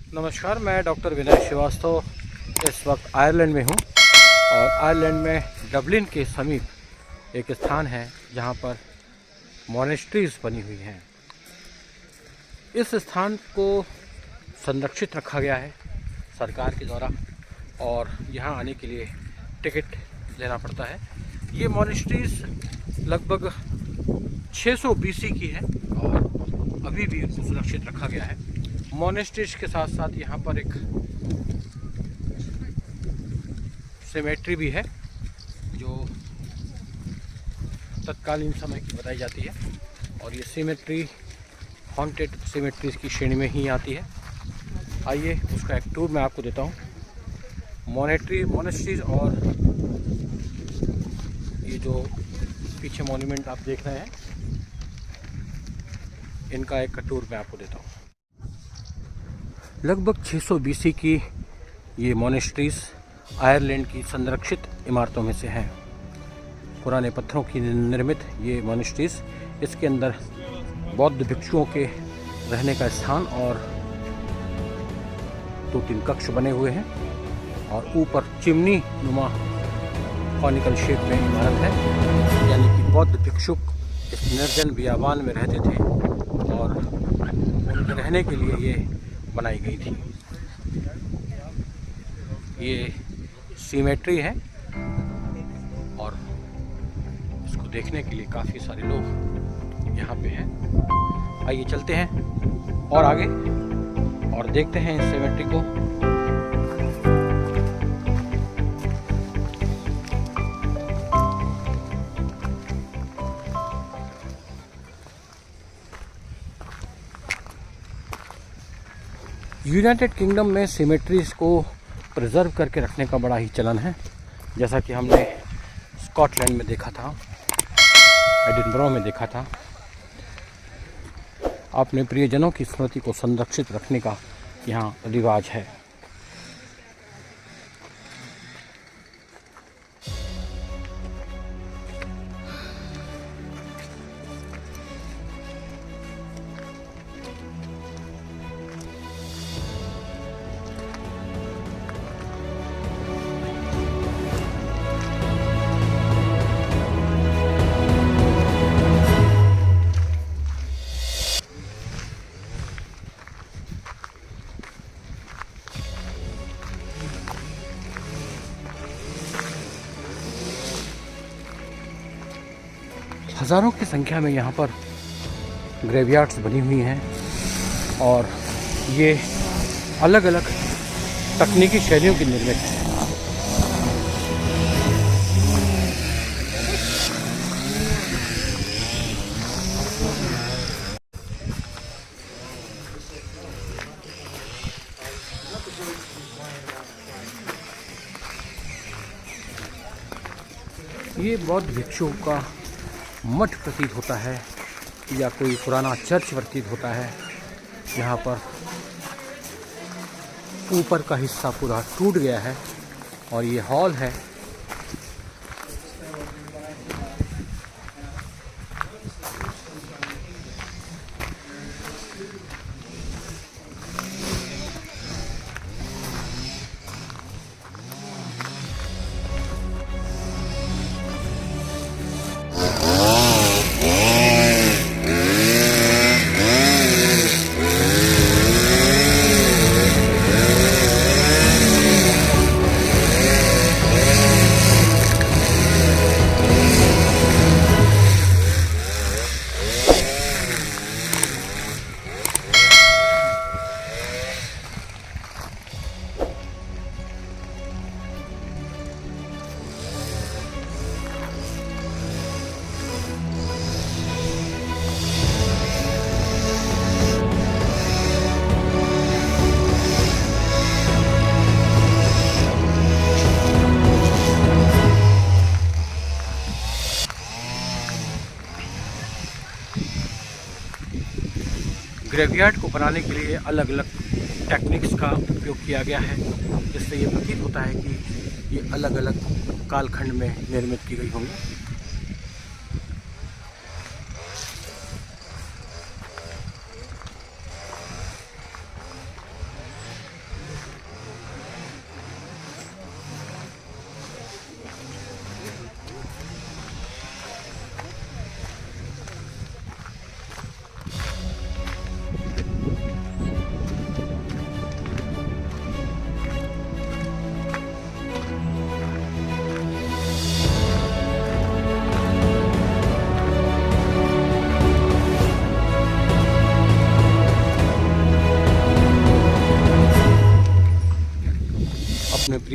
नमस्कार, मैं डॉक्टर विनय श्रीवास्तव इस वक्त आयरलैंड में हूँ और आयरलैंड में डबलिन के समीप एक स्थान है जहाँ पर मोनेस्ट्रीज बनी हुई हैं। इस स्थान को संरक्षित रखा गया है सरकार के द्वारा और यहाँ आने के लिए टिकट लेना पड़ता है। ये मोनेस्ट्रीज लगभग 600 BC की है और अभी भी इसको सुरक्षित रखा गया है। मोनेस्ट्रीज के साथ साथ यहाँ पर एक सेमेट्री भी है जो तत्कालीन समय की बताई जाती है और ये सेमेट्री हॉन्टेड सेमेट्रीज की श्रेणी में ही आती है। आइए उसका एक टूर मैं आपको देता हूँ। मोनेस्ट्रीज और ये जो पीछे मॉन्यूमेंट आप देख रहे हैं इनका एक टूर मैं आपको देता हूँ। लगभग 600 BC की ये मोनेस्ट्रीज आयरलैंड की संरक्षित इमारतों में से हैं। पुराने पत्थरों की निर्मित ये मोनेस्ट्रीज, इसके अंदर बौद्ध भिक्षुओं के रहने का स्थान और 2-3 कक्ष बने हुए हैं और ऊपर चिमनी नुमा कॉनिकल शेप में इमारत है, यानी कि बौद्ध भिक्षुक इस निर्जन बियाबान में रहते थे और उनके रहने के लिए ये बनाई गई थी। ये सीमेट्री है और इसको देखने के लिए काफ़ी सारे लोग यहाँ पे हैं। आइए चलते हैं और आगे और देखते हैं इस सीमेट्री को। यूनाइटेड किंगडम में सिमेट्रीज को प्रिजर्व करके रखने का बड़ा ही चलन है, जैसा कि हमने स्कॉटलैंड में देखा था, एडिनबरो में देखा था। अपने प्रियजनों की स्मृति को संरक्षित रखने का यहाँ रिवाज है। हज़ारों की संख्या में यहाँ पर ग्रेवयार्ड्स बनी हुई हैं और ये अलग अलग तकनीकी शैलियों की निर्मित है। ये बौद्ध भिक्षुओं का मठ प्रतीत होता है या कोई पुराना चर्च प्रतीत होता है। यहाँ पर ऊपर का हिस्सा पूरा टूट गया है और ये हॉल है। ग्रेवयार्ड को बनाने के लिए अलग अलग टेक्निक्स का उपयोग किया गया है, जिससे ये प्रतीत होता है कि ये अलग अलग कालखंड में निर्मित की गई होंगी।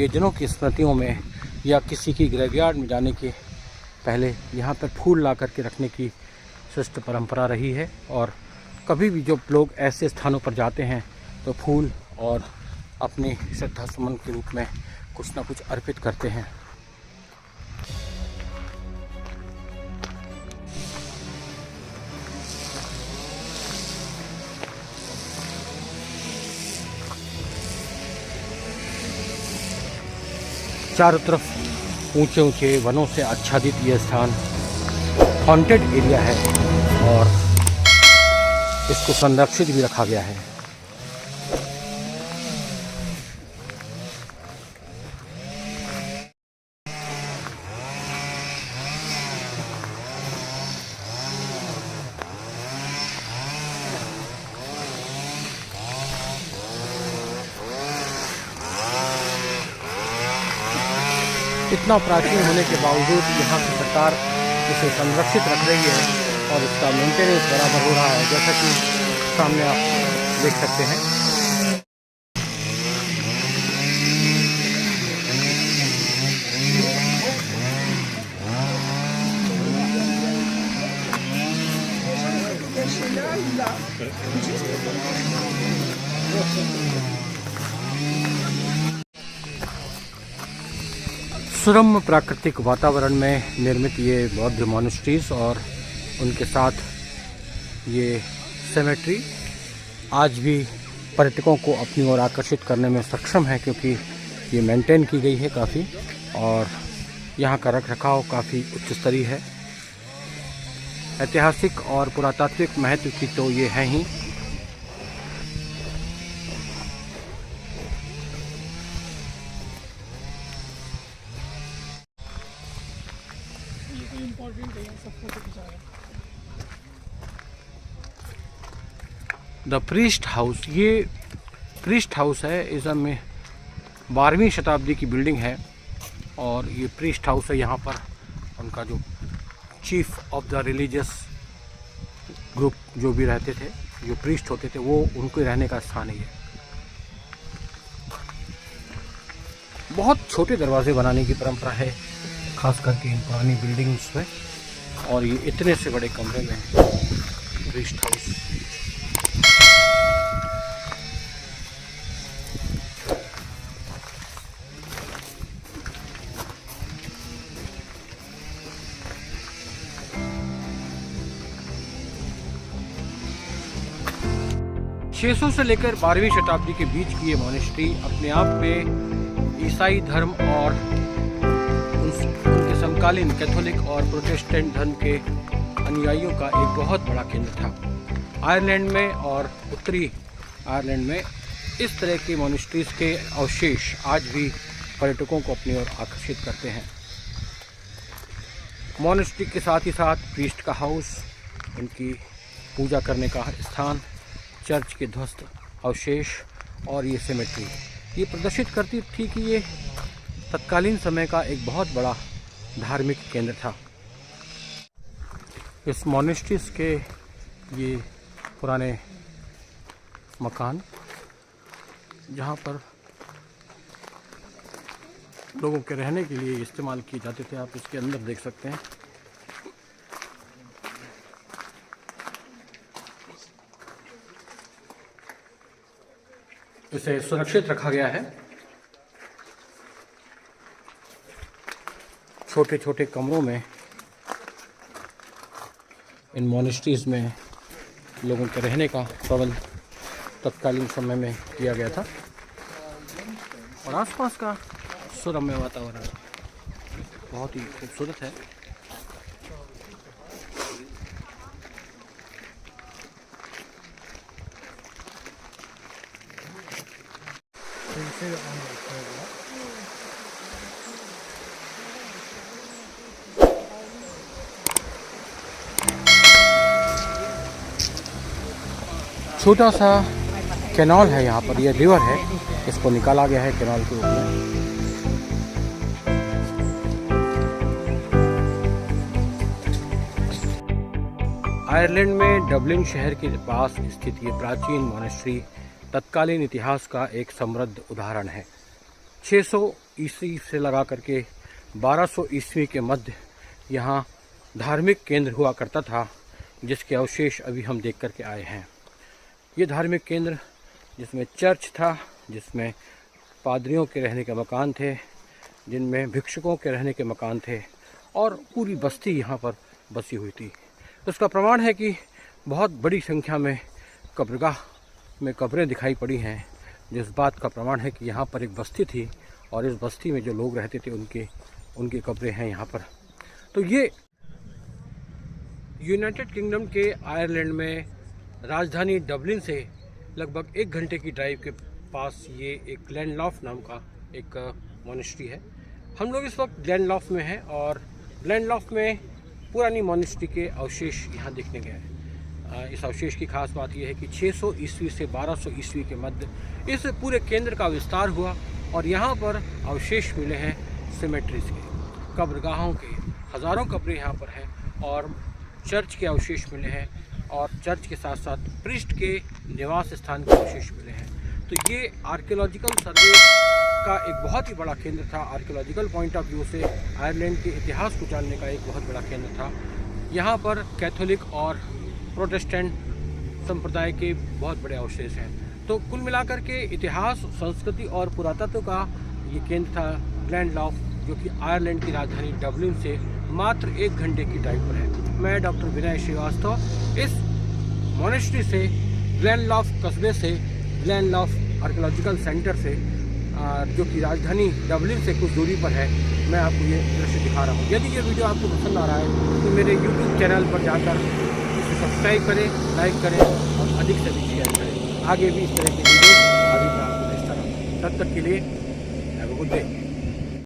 प्रियजनों की स्मृतियों में या किसी की ग्रेवयार्ड में जाने के पहले यहाँ पर फूल ला करके रखने की श्रेष्ठ परंपरा रही है। और कभी भी जब लोग ऐसे स्थानों पर जाते हैं तो फूल और अपनी श्रद्धा सुमन के रूप में कुछ ना कुछ अर्पित करते हैं। चारों तरफ ऊंचे ऊंचे वनों से आच्छादित यह स्थान हॉन्टेड एरिया है और इसको संरक्षित भी रखा गया है। इतना प्राचीन होने के बावजूद यहाँ की सरकार इसे संरक्षित रख रही है और इसका मेंटेनेंस बराबर हो रहा है, जैसा कि सामने आप देख सकते हैं। सुरम्य प्राकृतिक वातावरण में निर्मित ये बौद्ध मॉनेस्ट्रीज और उनके साथ ये सेमेट्री आज भी पर्यटकों को अपनी ओर आकर्षित करने में सक्षम है, क्योंकि ये मेंटेन की गई है काफ़ी और यहाँ का रखरखाव काफ़ी उच्च स्तरीय है। ऐतिहासिक और पुरातात्विक महत्व की तो ये है ही। द प्रीस्ट हाउस, ये प्रीस्ट हाउस है, इस में 12वीं शताब्दी की बिल्डिंग है और ये प्रीस्ट हाउस है। यहाँ पर उनका जो chief of the religious group जो भी रहते थे, जो प्रीस्ट होते थे, वो उनके रहने का स्थान है। ये बहुत छोटे दरवाजे बनाने की परंपरा है, खास करके इन पुरानी बिल्डिंग्स में, और ये इतने से बड़े कमरे में प्रीस्ट हाउस। छह से लेकर 12वीं शताब्दी के बीच की ये मॉनेस्ट्री अपने आप में ईसाई धर्म और उनके समकालीन कैथोलिक और प्रोटेस्टेंट धर्म के अनुयायियों का एक बहुत बड़ा केंद्र था। आयरलैंड में और उत्तरी आयरलैंड में इस तरह की मॉनेस्ट्रीज के अवशेष आज भी पर्यटकों को अपनी ओर आकर्षित करते हैं। मॉनेस्ट्री के साथ ही साथ प्रीस्ट का हाउस, उनकी पूजा करने का स्थान, चर्च के ध्वस्त अवशेष और ये सेमेट्री, ये प्रदर्शित करती थी कि ये तत्कालीन समय का एक बहुत बड़ा धार्मिक केंद्र था। इस मॉनेस्ट्रीज के ये पुराने मकान, जहाँ पर लोगों के रहने के लिए इस्तेमाल किए जाते थे, आप इसके अंदर देख सकते हैं। इसे सुरक्षित रखा गया है। छोटे छोटे कमरों में इन मॉनेस्ट्रीज में लोगों के रहने का प्रबंध तत्कालीन समय में किया गया था और आसपास का सुरम्य वातावरण बहुत ही खूबसूरत है। छोटा सा कैनाल है यहाँ पर, ये रिवर है, इसको निकाला गया है कैनाल के रूप में। आयरलैंड में डबलिन शहर के पास स्थित ये प्राचीन मॉनेस्ट्री तत्कालीन इतिहास का एक समृद्ध उदाहरण है। 600 ईस्वी से लगा करके 1200 ईस्वी के मध्य यहाँ धार्मिक केंद्र हुआ करता था, जिसके अवशेष अभी हम देख करके आए हैं। ये धार्मिक केंद्र जिसमें चर्च था, जिसमें पादरियों के रहने के मकान थे, जिनमें भिक्षुकों के रहने के मकान थे और पूरी बस्ती यहाँ पर बसी हुई थी। उसका प्रमाण है कि बहुत बड़ी संख्या में कब्रगाह में कब्रें दिखाई पड़ी हैं, जिस बात का प्रमाण है कि यहाँ पर एक बस्ती थी और इस बस्ती में जो लोग रहते थे उनकी कब्रें हैं यहाँ पर। तो ये यूनाइटेड किंगडम के आयरलैंड में राजधानी डबलिन से लगभग 1 घंटे की ड्राइव के पास ये एक ग्लेनलॉफ नाम का एक मोनेस्ट्री है। हम लोग इस वक्त ग्लेनलॉफ में हैं और ग्लेनलॉफ में पुरानी मोनेस्ट्री के अवशेष यहाँ देखने गए हैं। इस अवशेष की खास बात यह है कि 600 ईस्वी से 1200 ईस्वी के मध्य इस पूरे केंद्र का विस्तार हुआ और यहाँ पर अवशेष मिले हैं सिमेट्रीज के, कब्रगाहों के। हज़ारों कब्रें यहाँ पर हैं और चर्च के अवशेष मिले हैं और चर्च के साथ साथ प्रिस्ट के निवास स्थान के अवशेष मिले हैं। तो ये आर्कियोलॉजिकल सर्वे का एक बहुत ही बड़ा केंद्र था। आर्कियोलॉजिकल पॉइंट ऑफ व्यू से आयरलैंड के इतिहास को जानने का एक बहुत बड़ा केंद्र था। यहाँ पर कैथोलिक और प्रोटेस्टेंट संप्रदाय के बहुत बड़े अवशेष हैं। तो कुल मिलाकर के इतिहास, संस्कृति और पुरातत्व का ये केंद्र था ग्लेनलॉफ, जो कि आयरलैंड की राजधानी डबलिन से मात्र 1 घंटे की ड्राइव पर है। मैं डॉक्टर विनय श्रीवास्तव इस मोनेस्ट्री से, ग्लेनलॉफ कस्बे से, ग्लेनलॉफ आर्कियोलॉजिकल सेंटर से, जो कि राजधानी डबलिन से कुछ दूरी पर है, मैं आपको ये दृश्य दिखा रहा हूँ। यदि ये वीडियो आपको पसंद आ रहा है तो मेरे YouTube चैनल पर जाकर इसे सब्सक्राइब करें, लाइक करें और अधिक से अधिक शेयर करें। आगे भी इस तरह की वीडियो अभी मैं आपको भेजता रहूँ। तब तक के लिए हैव अ गुड डे।